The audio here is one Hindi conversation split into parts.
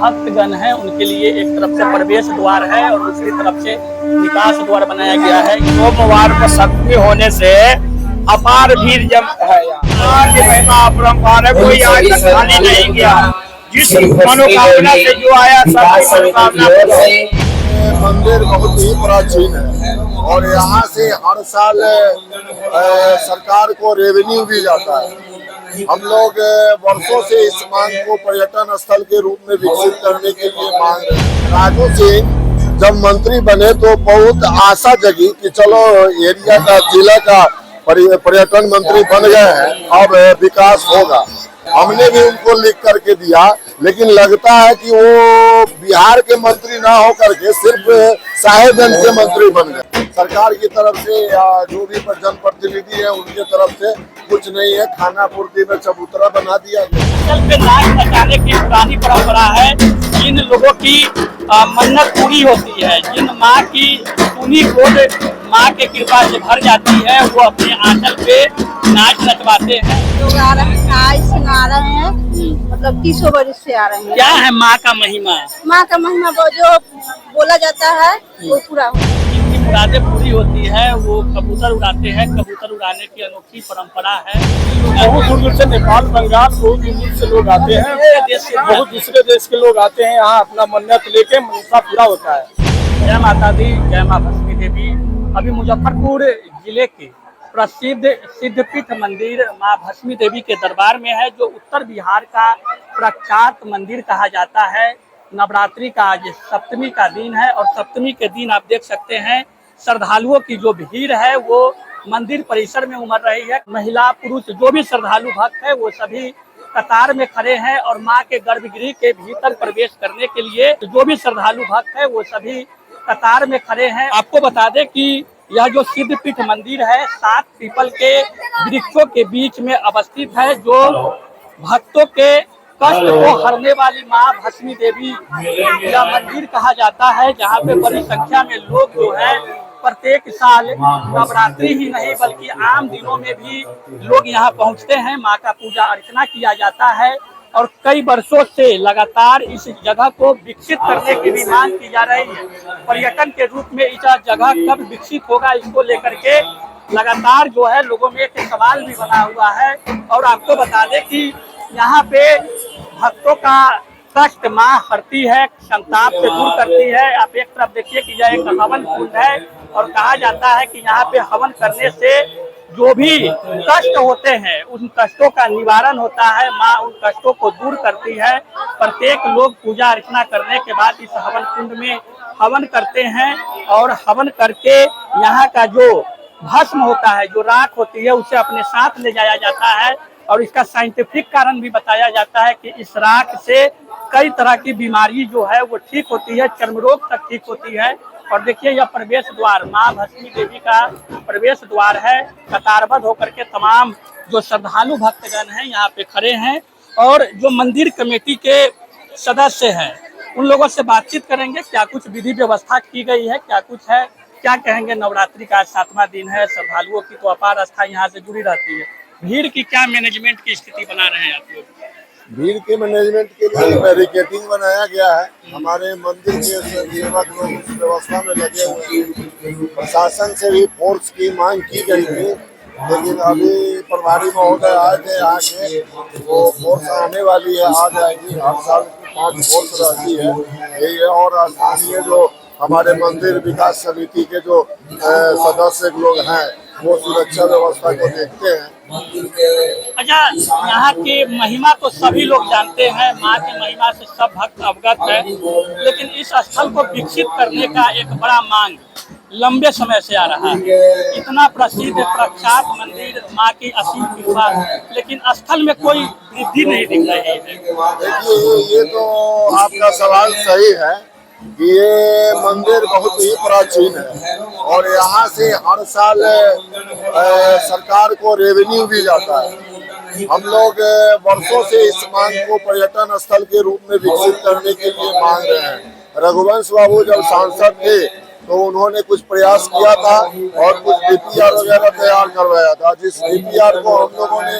भक्तगण हैं उनके लिए एक तरफ से प्रवेश द्वार है और दूसरी तरफ से निकास द्वार बनाया गया है। सोमवार को सप्तमी होने से अपार भीड़ जमता है। यहाँ की महिमा अपरंपार है, कोई आज तक खाली नहीं गया। जिस मनोकामना से जो आया सबकी मनोकामना पूरी। मंदिर बहुत ही प्राचीन है और यहाँ से हर साल सरकार को रेवेन्यू भी जाता है। हम लोग वर्षों से इस मांग को पर्यटन स्थल के रूप में विकसित करने के लिए मांग रहे हैं। राजू सिंह जब मंत्री बने तो बहुत आशा जगी कि चलो एरिया का जिला का पर्यटन मंत्री बन गए हैं, अब विकास होगा। हमने भी उनको लिख करके दिया, लेकिन लगता है कि वो बिहार के मंत्री ना हो करके सिर्फ साहेबगंज के मंत्री बन गए। सरकार की तरफ से या जो भी जनप्रतिनिधि है उनके तरफ से कुछ नहीं है, खाना पूर्ति में चबूतरा बना दिया गया। पे नाच नचाने की पुरानी परंपरा है। जिन लोगों की मन्नत पूरी होती है, जिन माँ की सुनी गोद माँ के कृपा से भर जाती है, वो अपने आंचल पे नाच नचवाते हैं। लोग आ रहे हैं, आज सुना रहे हैं, मतलब 30 वर्ष से आ रहे हैं। क्या है माँ का महिमा? माँ का महिमा जो बोला जाता है वो पूरा हो। जिनकी मुरादें पूरी होती है वो कबूतर उड़ाते हैं। कबूतर उड़ाने की अनोखी परंपरा है। बहुत दूर दूर से नेपाल, बंगाल, बहुत दूर से लोग आते हैं। बहुत दूसरे देश के लोग आते हैं यहाँ अपना मन्नत लेके, मनसा पूरा होता है। जय माता दी, जय माँ भस्मी देवी। अभी मुजफ्फरपुर जिले के प्रसिद्ध सिद्धपीठ मंदिर माँ भस्मी देवी के दरबार में है, जो उत्तर बिहार का प्रख्यात मंदिर कहा जाता है। नवरात्रि का आज सप्तमी का दिन है और सप्तमी के दिन आप देख सकते हैं श्रद्धालुओं की जो भीड़ है वो मंदिर परिसर में उमड़ रही है। महिला पुरुष जो भी श्रद्धालु भक्त है वो सभी कतार में खड़े हैं और माँ के गर्भगृह के भीतर प्रवेश करने के लिए जो भी श्रद्धालु भक्त है वो सभी कतार में खड़े हैं। आपको बता दें कि यह जो सिद्धपीठ मंदिर है 7 पीपल के वृक्षों के बीच में अवस्थित है, जो भक्तों के कष्ट को हरने वाली माँ भस्मी देवी यह मंदिर कहा जाता है, जहाँ पे बड़ी संख्या में लोग जो है प्रत्येक साल नवरात्रि ही नहीं बल्कि आम दिनों में भी लोग यहाँ पहुँचते हैं। माँ का पूजा अर्चना किया जाता है और कई वर्षों से लगातार इस जगह को विकसित करने की भी मांग की जा रही है। पर्यटन के रूप में इस जगह कब विकसित होगा, इसको लेकर के लगातार जो है लोगों में एक सवाल भी बना हुआ है। और आपको बता दें कि यहाँ पे भक्तों का कष्ट माँ हरती है, संताप से दूर करती है। आप एक तरफ देखिए कि यह एक हवन कुंड है और कहा जाता है कि यहाँ पे हवन करने से जो भी कष्ट होते हैं उन कष्टों का निवारण होता है। माँ उन कष्टों को दूर करती है। प्रत्येक लोग पूजा अर्चना करने के बाद इस हवन कुंड में हवन करते हैं और हवन करके यहाँ का जो भस्म होता है, जो राख होती है, उसे अपने साथ ले जाया जाता है। और इसका साइंटिफिक कारण भी बताया जाता है कि इस राख से कई तरह की बीमारी जो है वो ठीक होती है, चर्म रोग तक ठीक होती है। और देखिए यह प्रवेश द्वार माँ भस्मी देवी का प्रवेश द्वार है। कतारबद्ध होकर के तमाम जो श्रद्धालु भक्तगण हैं यहाँ पे खड़े हैं और जो मंदिर कमेटी के सदस्य हैं उन लोगों से बातचीत करेंगे। क्या कुछ विधि व्यवस्था की गई है, क्या कुछ है, क्या कहेंगे। नवरात्रि का 7वां दिन है, श्रद्धालुओं की तो अपार आस्था यहाँ से जुड़ी रहती है। भीड़ की क्या मैनेजमेंट की स्थिति बना रहे हैं आप लोग? भीड़ के मैनेजमेंट के लिए बैरिकेडिंग बनाया गया है। हमारे मंदिर के सेवक लोग उस व्यवस्था में लगे हुए हैं। प्रशासन से भी फोर्स की मांग की गई थी, लेकिन अभी प्रभारी महोदय आए थे यहाँ के, वो फोर्स आने वाली है, आ जाएगी। हर साल 5 फोर्स रहती है यही है। और स्थानीय जो हमारे मंदिर विकास समिति के जो सदस्य लोग हैं वो सुरक्षा व्यवस्था को देखते हैं। अच्छा, यहाँ की महिमा तो सभी लोग जानते हैं, माँ की महिमा से सब भक्त अवगत है, लेकिन इस स्थल को विकसित करने का एक बड़ा मांग लंबे समय से आ रहा है। इतना प्रसिद्ध प्रख्यात मंदिर, माँ की असीम कृपा, लेकिन स्थल में कोई वृद्धि नहीं दिख रही है। देखिए ये तो आपका सवाल सही है कि ये मंदिर बहुत ही प्राचीन है और यहाँ से हर साल सरकार को रेवेन्यू भी जाता है। हम लोग वर्षों से इस मांग को पर्यटन स्थल के रूप में विकसित करने के लिए मांग रहे हैं। रघुवंश बाबू जब सांसद थे तो उन्होंने कुछ प्रयास किया था और कुछ डीपीआर वगैरह तैयार करवाया था, जिस डीपीआर को हम लोगों ने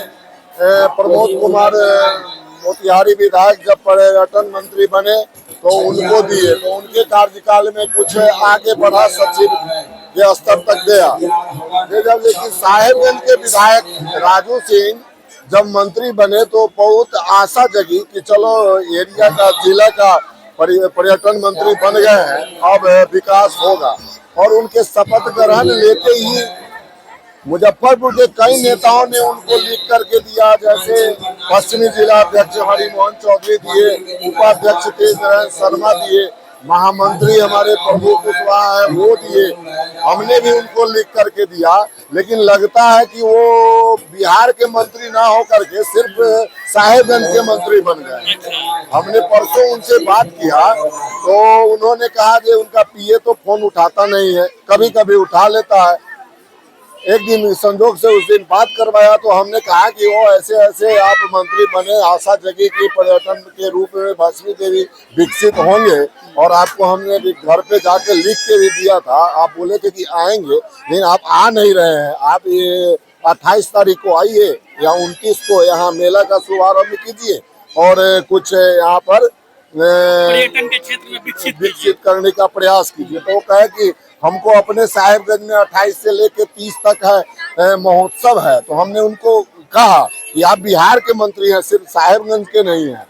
प्रमोद कुमार मोतिहारी विधायक जब पर्यटन मंत्री बने तो उनको दिए, तो उनके कार्यकाल में कुछ आगे बढ़ा, सचिव के स्तर तक गया। ये जब लेकिन साहेबगंज के विधायक राजू सिंह जब मंत्री बने तो बहुत आशा जगी कि चलो एरिया का, जिला का पर्यटन मंत्री बन गए हैं, अब विकास होगा। और उनके शपथ ग्रहण लेते ही मुजफ्फरपुर के कई नेताओं ने उनको लिख करके दिया, जैसे पश्चिमी जिला अध्यक्ष हरिमोहन चौधरी दिए, उपाध्यक्ष तेजनारायण शर्मा दिए, महामंत्री हमारे प्रभु कुशवाहा है वो दिए, हमने भी उनको लिख करके दिया। लेकिन लगता है कि वो बिहार के मंत्री ना हो करके सिर्फ साहेबगंज के मंत्री बन गए। हमने परसों उनसे बात किया तो उन्होंने कहा कि उनका पीए तो फोन उठाता नहीं है, कभी कभी उठा लेता है। एक दिन संजोग से उस दिन बात करवाया तो हमने कहा कि वो ऐसे ऐसे आप मंत्री बने, आशा जगी कि पर्यटन के रूप में भस्मी देवी विकसित होंगे, और आपको हमने घर पे जाके लिख के भी दिया था। आप बोले थे कि आएंगे, लेकिन आप आ नहीं रहे हैं। आप ये 28 तारीख को आइए या 29 को यहाँ मेला का शुभारंभ कीजिए और कुछ यहाँ पर पर्यटन के क्षेत्र में विकसित करने का प्रयास कीजिए। तो वो कहे कि हमको अपने साहेबगंज में 28 से लेकर 30 तक है महोत्सव है। तो हमने उनको कहा कि आप बिहार के मंत्री हैं, सिर्फ साहेबगंज के नहीं हैं।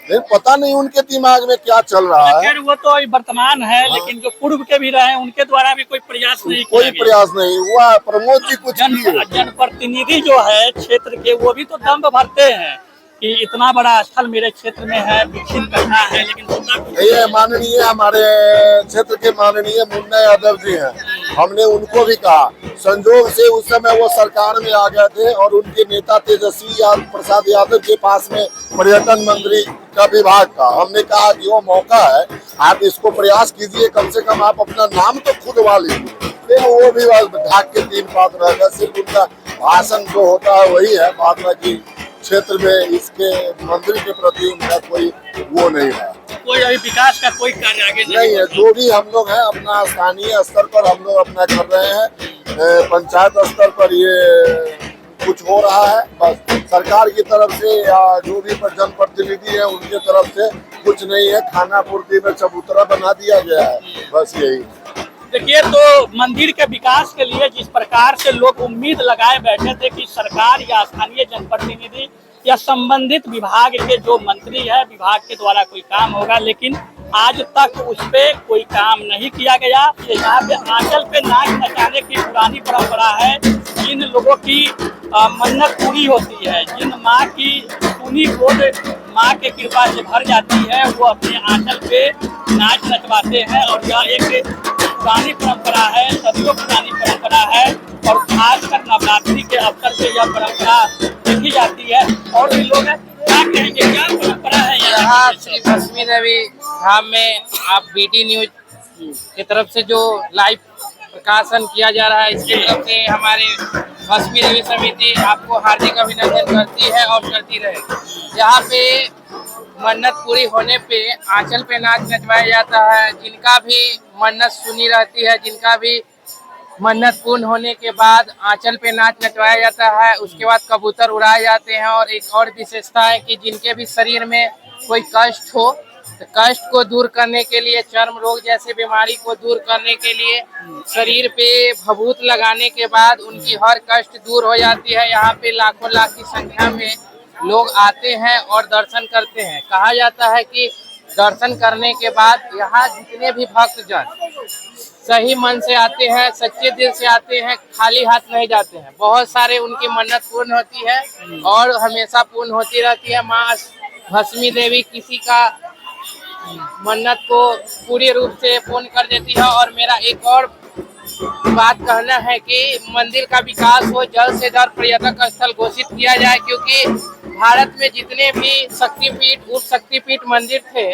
लेकिन पता नहीं उनके दिमाग में क्या चल रहा है। वो तो वर्तमान है, लेकिन जो पूर्व के भी रहे उनके द्वारा भी कोई प्रयास नहीं किया, कोई प्रयास नहीं हुआ। प्रमोद जी कुछ जनप्रतिनिधि जो है क्षेत्र के वो भी तो दम भरते हैं कि इतना बड़ा स्थल मेरे क्षेत्र में है, विकसित करना है, लेकिन ये माननीय हमारे क्षेत्र के माननीय मुन्ना यादव जी हैं, हमने उनको भी कहा। संजोग से उस समय वो सरकार में आ गए थे और उनके नेता तेजस्वी प्रसाद यादव के पास में पर्यटन मंत्री का विभाग था। हमने कहा कि वो मौका है, आप इसको प्रयास कीजिए, कम से कम आप अपना नाम तो खुदवा लीजिए। वो भी ढाक के 3 बात रह गया, सिर्फ उनका भाषण जो होता है वही है, बात है कि क्षेत्र में इसके मंदिर के प्रति उनका कोई वो नहीं है, कोई अभी विकास का कोई कार्य आगे नहीं है। जो भी हम लोग हैं अपना स्थानीय स्तर पर हम लोग अपना कर रहे हैं, पंचायत स्तर पर ये कुछ हो रहा है, बस सरकार की तरफ से या जो भी जनप्रतिनिधि है उनके तरफ से कुछ नहीं है। खाना पूर्ति में चबूतरा बना दिया गया है, बस यही। देखिए, तो मंदिर के विकास के लिए जिस प्रकार से लोग उम्मीद लगाए बैठे थे कि सरकार या स्थानीय जनप्रतिनिधि या संबंधित विभाग के जो मंत्री है विभाग के द्वारा कोई काम होगा, लेकिन आज तक उस पे कोई काम नहीं किया गया। यहाँ पे आंचल पे नाच नचाने की पुरानी परंपरा है। जिन लोगों की मन्नत पूरी होती है, जिन माँ की सुनी गोद माँ के कृपा से भर जाती है, वो अपने आंचल पे नाच नचवाते हैं। और यह एक पुरानी परंपरा है, सदियों पुरानी परंपरा है, और खासकर नवरात्रि के अवसर पे यह परंपरा देखी जाती है। और भी लोग क्या कहेंगे, क्या परंपरा है यहाँ श्री भस्मी देवी धाम में? आप बीटी न्यूज की तरफ से जो लाइव प्रकाशन किया जा रहा है, इसकी तरफ से हमारे भस्मी देवी समिति आपको हार्दिक अभिनंदन करती है और करती रहेगी। यहाँ पे मन्नत पूरी होने पे आंचल पे नाच नचवाया जाता है। जिनका भी मन्नत सुनी रहती है, जिनका भी मन्नत पूर्ण होने के बाद आंचल पे नाच नचवाया जाता है। उसके बाद कबूतर उड़ाए जाते हैं। और एक और विशेषता है कि जिनके भी शरीर में कोई कष्ट हो तो कष्ट को दूर करने के लिए, चर्म रोग जैसे बीमारी को दूर करने के लिए शरीर पे भभूत लगाने के बाद उनकी हर कष्ट दूर हो जाती है। यहाँ पे लाखों लाख की संख्या में लोग आते हैं और दर्शन करते हैं। कहा जाता है कि दर्शन करने के बाद यहाँ जितने भी भक्तजन सही मन से आते हैं, सच्चे दिल से आते हैं, खाली हाथ नहीं जाते हैं। बहुत सारे उनकी मन्नत पूर्ण होती है और हमेशा पूर्ण होती रहती है। माँ भस्मी देवी किसी का मन्नत को पूरी रूप से पूर्ण कर देती है। और मेरा एक और बात कहना है कि मंदिर का विकास हो, जल्द से जल्द पर्यटक स्थल घोषित किया जाए, क्योंकि भारत में जितने भी शक्तिपीठ उप शक्तिपीठ मंदिर थे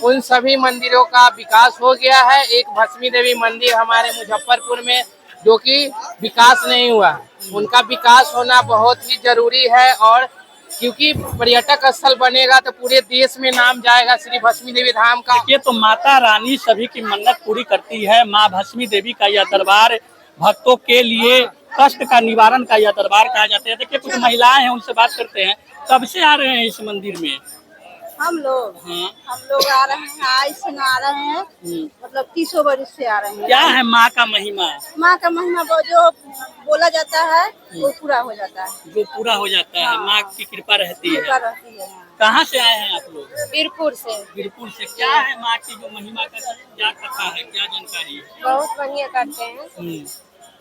उन सभी मंदिरों का विकास हो गया है। एक भस्मी देवी मंदिर हमारे मुजफ्फरपुर में जो कि विकास नहीं हुआ, उनका विकास होना बहुत ही जरूरी है। और क्योंकि पर्यटक स्थल बनेगा तो पूरे देश में नाम जाएगा श्री भस्मी देवी धाम का। ये तो माता रानी सभी की मन्नत पूरी करती है। माँ भस्मी देवी का यह दरबार भक्तों के लिए कष्ट का निवारण का यह दरबार कहा जाता है। देखिए, कुछ महिलाएं हैं, उनसे बात करते हैं। कब से आ रहे हैं इस मंदिर में? हम लोग हाँ। आ रहे हैं, आज से आ रहे हैं, मतलब 30 वर्ष से आ रहे हैं। क्या है माँ का महिमा? माँ का महिमा जो बोला जाता है वो पूरा हो जाता है। जो पूरा हो जाता है, हाँ। माँ की कृपा रहती कृपा है। रहती है। कहाँ से आए हैं आप लोग? वीरपुर से। वीरपुर से। क्या है माँ की जो महिमा का क्या कथा है, क्या जानकारी है? बहुत बढ़िया करते हैं, हम्म,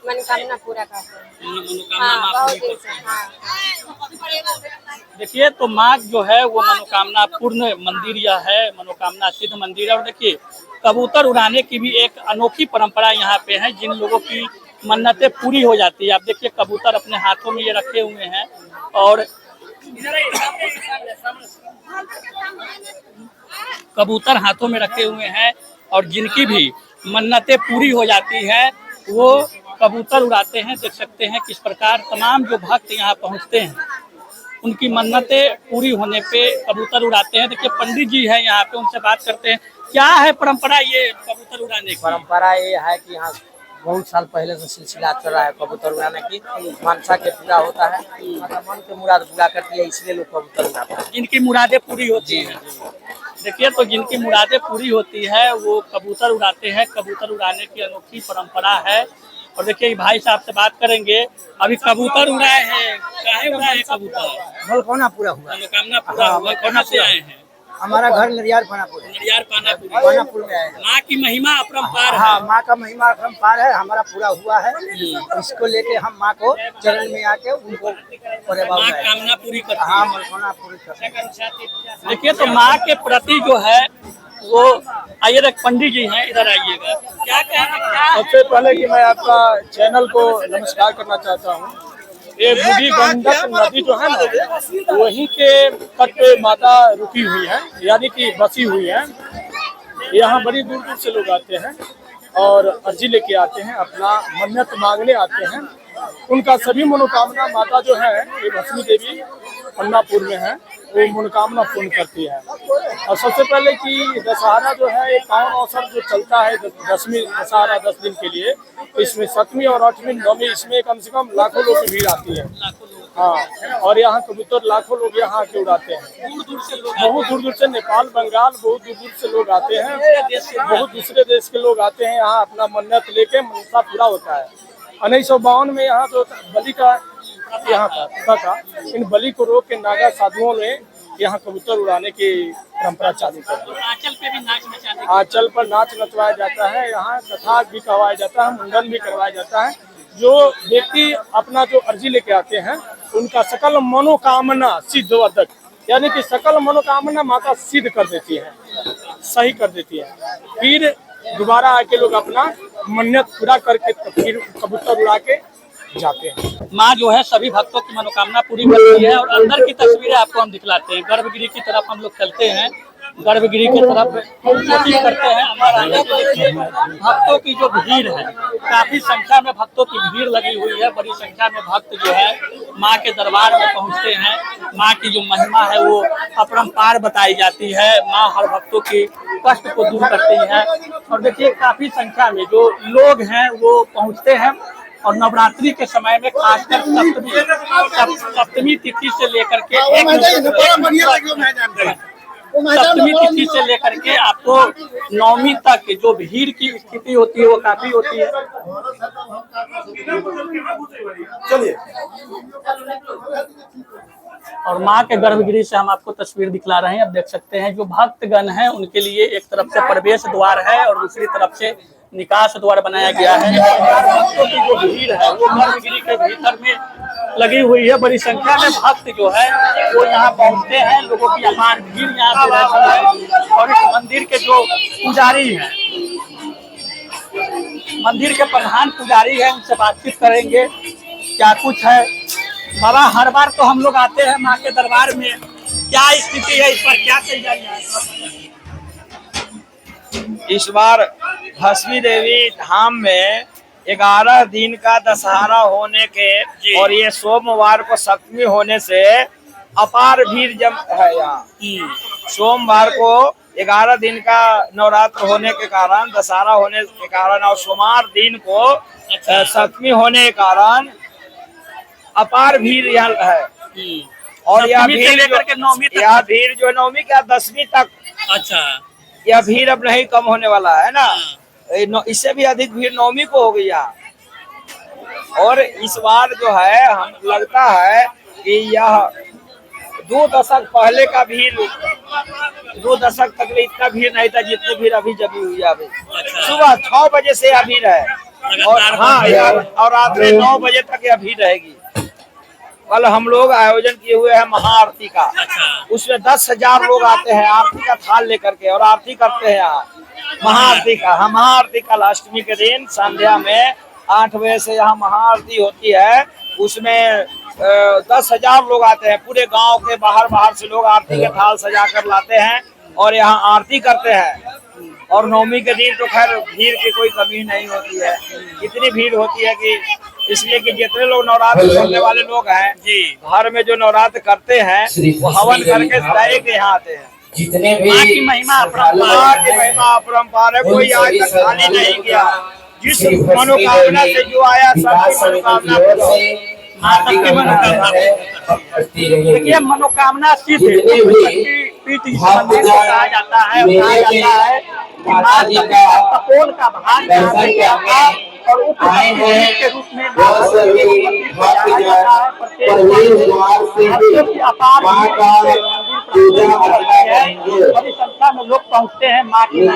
मनोकामना पूरा करते हैं। मनोकामना माँ बहुत पूरी दिन करते से। हैं। हाँ। देखिए तो माँ जो है वो मनोकामना पूर्ण मंदिर यह है, मनोकामना सिद्ध मंदिर है। और देखिए कबूतर उड़ाने की भी एक अनोखी परंपरा यहाँ पे है, जिन लोगों की मन्नतें पूरी हो जाती है। आप देखिए कबूतर अपने हाथों में ये रखे हुए हैं और कबूतर हाथों में रखे हुए हैं और जिनकी भी मन्नतें पूरी हो जाती है वो कबूतर उड़ाते हैं। देख सकते हैं किस प्रकार तमाम जो भक्त यहाँ पहुँचते हैं उनकी मन्नतें पूरी होने पे कबूतर उड़ाते हैं। देखिए पंडित जी है यहाँ पे, उनसे बात करते हैं। क्या है परंपरा ये कबूतर उड़ाने की? परंपरा ये है कि यहाँ बहुत साल पहले से सिलसिला चल रहा है कबूतर उड़ाने की। मनसा के पूरा होता है, मतलब मन के मुराद पूरा करती है, इसलिए लोग कबूतर उड़ाते हैं। जिनकी मुरादें पूरी होती हैं। देखिए तो जिनकी मुरादें पूरी होती है वो कबूतर उड़ाते हैं। कबूतर उड़ाने की अनोखी परंपरा है। और देखिए भाई साहब से बात करेंगे। अभी कबूतर उड़ाए हैं, काहे उड़ाए हैं कबूतर? मलकोना पूरा हुआ। मनोकामना पूरा हुआ। कहाँ से आए हैं? हमारा घर नरियार पानापुर है। नरियार पानापुर। पानापुर में है। माँ की महिमा अपरंपार है। हाँ, माँ का महिमा अपरंपार है, हमारा पूरा हुआ है। इसको लेके हम माँ को चरण में आके उनको माँ कामना पूरी करती है। हाँ, मलकोना पूरी करते हैं। देखिए तो माँ के प्रति जो है वो आइए एक पंडित जी हैं, इधर आइएगा। क्या कहना क्या? सबसे पहले कि मैं आपका चैनल को नमस्कार करना चाहता हूँ। ये बूढ़ी गंडक नदी जो है ना, वहीं के तट पे माता रुकी हुई है, यानी कि बसी हुई है। यहाँ बड़ी दूर दूर से लोग आते हैं और अर्जी लेके आते हैं, अपना मन्नत मांगने आते हैं। उनका सभी मनोकामना माता जो है ये भस्मी देवी अन्नापुर में है, वो मनोकामना पूर्ण करती है। और सबसे पहले कि दशहरा जो है एक पावन अवसर जो चलता है, दसवीं दशहरा 10 दिन के लिए, इसमें 7वीं और 8वीं 9वीं इसमें कम से कम लाखों लोग की भीड़ आती है। हाँ, और यहाँ कबूतर लाखों लोग यहाँ आके उड़ाते हैं। दूर दूर से लोग बहुत दूर दूर से, नेपाल बंगाल बहुत दूर दूर से लोग आते हैं। बहुत दूसरे देश के लोग आते हैं यहाँ, अपना मन्नत लेके मनसा पूरा होता है। 1952 में यहाँ जो बलि का यहाँ था, इन बलि को रोक के नागा साधुओं ने यहाँ कबूतर उड़ाने की परंपरा चालू कर दी। आंचल पे भी नाच नचाने आंचल पर नाच नचवाया जाता है, यहाँ कथा भी करवाया जाता है, मुंडन भी करवाया जाता है। जो व्यक्ति अपना जो अर्जी लेके आते हैं उनका सकल मनोकामना सिद्ध वर्धक, यानी कि सकल मनोकामना माता सिद्ध कर देती है, सही कर देती है। फिर दोबारा आके लोग अपना मन्नत पूरा करके फिर कबूतर उड़ा के जाते हैं। माँ जो है सभी भक्तों की मनोकामना पूरी करती है। और अंदर की तस्वीरें आपको हम दिखलाते हैं। गर्भगृह की तरफ हम लोग चलते हैं, गर्भगृह की तरफ कोशिश करते हैं अंदर आने के। भक्तों की जो भीड़ है, काफी संख्या में भक्तों की भीड़ लगी हुई है। बड़ी संख्या में भक्त जो है माँ के दरबार में पहुँचते हैं। माँ की जो महिमा है वो अपरंपार बताई जाती है। माँ हर भक्तों की कष्ट को दूर करती है। और देखिए काफी संख्या में जो लोग हैं वो पहुँचते हैं। और नवरात्रि के समय में खासकर सप्तमी तिथि से लेकर के सप्तमी तिथि से लेकर के आपको 9वीं तक जो भीड़ की स्थिति होती है वो काफी होती है। चलिए, और माँ के गर्भगृह से हम आपको तस्वीर दिखला रहे हैं। अब देख सकते हैं जो भक्तगण हैं उनके लिए एक तरफ से प्रवेश द्वार है और दूसरी तरफ से निकास द्वार बनाया गया है। भक्तों की जो भीड़ है वो गर्भगृह के भीतर में लगी हुई है। बड़ी संख्या में भक्त जो है वो यहाँ पहुँचते हैं। लोगों की अपार भीड़ यहाँ पे रहती है। और इस मंदिर के जो पुजारी हैं, मंदिर के प्रधान पुजारी हैं, उनसे बातचीत करेंगे क्या कुछ है। बाबा, हर बार तो हम लोग आते हैं माँ के दरबार में, क्या स्थिति है इस पर, क्या तैयारी है? इस बार भस्मी देवी धाम में 11 दिन का दशहरा होने के और ये सोमवार को सप्तमी होने से अपार भीड़ जम है यहाँ। सोमवार को 11 दिन का नवरात्र होने के कारण, दशहरा होने के कारण और सोमवार दिन को सप्तमी होने के कारण अपार भीड़ यहाँ है। और यह सप्तमी से भीड़ लेकर के नौवीं तक। यह भीड़ जो 9वीं क्या 10वीं तक अच्छा। यह भीड़ अब नहीं कम होने वाला है ना। इससे भी अधिक भीड़ 9वीं को हो गई यहाँ। और इस बार जो है हम लगता है कि यह 2 दशक पहले का भीड़ 2 दशक तक इतना भीड़ नहीं था जितनी भीड़ अभी जमी हुई है। अभी सुबह 6 बजे से यह भीड़ है और हाँ और रात में 9 बजे तक यह भीड़ रहेगी। कल हम लोग आयोजन किए हुए हैं महाआरती का। उसमें 10,000 लोग आते हैं आरती का थाल लेकर के और आरती करते हैं यहाँ महाआरती का। हाँ महाआरती कल अष्टमी के दिन संध्या में 8 बजे से यहाँ महाआरती होती है। उसमें 10,000 लोग आते हैं। पूरे गांव के बाहर से लोग आरती के थाल सजा कर लाते हैं और यहाँ आरती करते हैं। और 9वीं के दिन तो खैर भीड़ की कोई कमी नहीं होती है। इतनी भीड़ होती है कि इसलिए कि जितने लोग नवरात्र करने वाले लोग हैं जी घर में जो नवरात्र करते हैं वो हवन करके डायरेक्ट यहाँ आते हैं। जितने भी माँ की महिमा अपरंपार है। कोई आज तक खाली नहीं गया। जिस मनोकामना से जो आया सबकी मनोकामना देखिए मनोकामना सिद्ध पीठ इस मंदिर को कहा जाता है। कपोल का भाग और उपदेवी के रूप में अपार बड़ी संख्या में लोग पहुँचते हैं। माँ की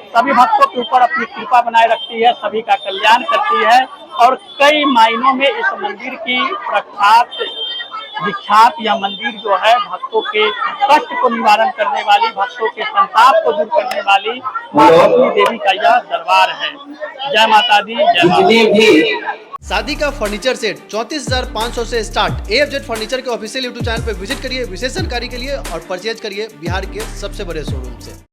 सभी भक्तों के ऊपर अपनी कृपा बनाए रखती है, सभी का कल्याण करती है और कई मायनों में इस मंदिर की प्रख्यात विख्यात यह मंदिर जो है भक्तों के कष्ट को निवारण करने वाली, भक्तों के संताप को दूर करने वाली माँ भस्मी देवी का यह दरबार है। जय माता दी, जय माता। शादी का फर्नीचर सेट 34,500 से स्टार्ट। AFZ फर्नीचर के ऑफिशियल YouTube चैनल पर विजिट करिए विशेष जानकारी के लिए और परचेज करिए बिहार के सबसे बड़े शोरूम से।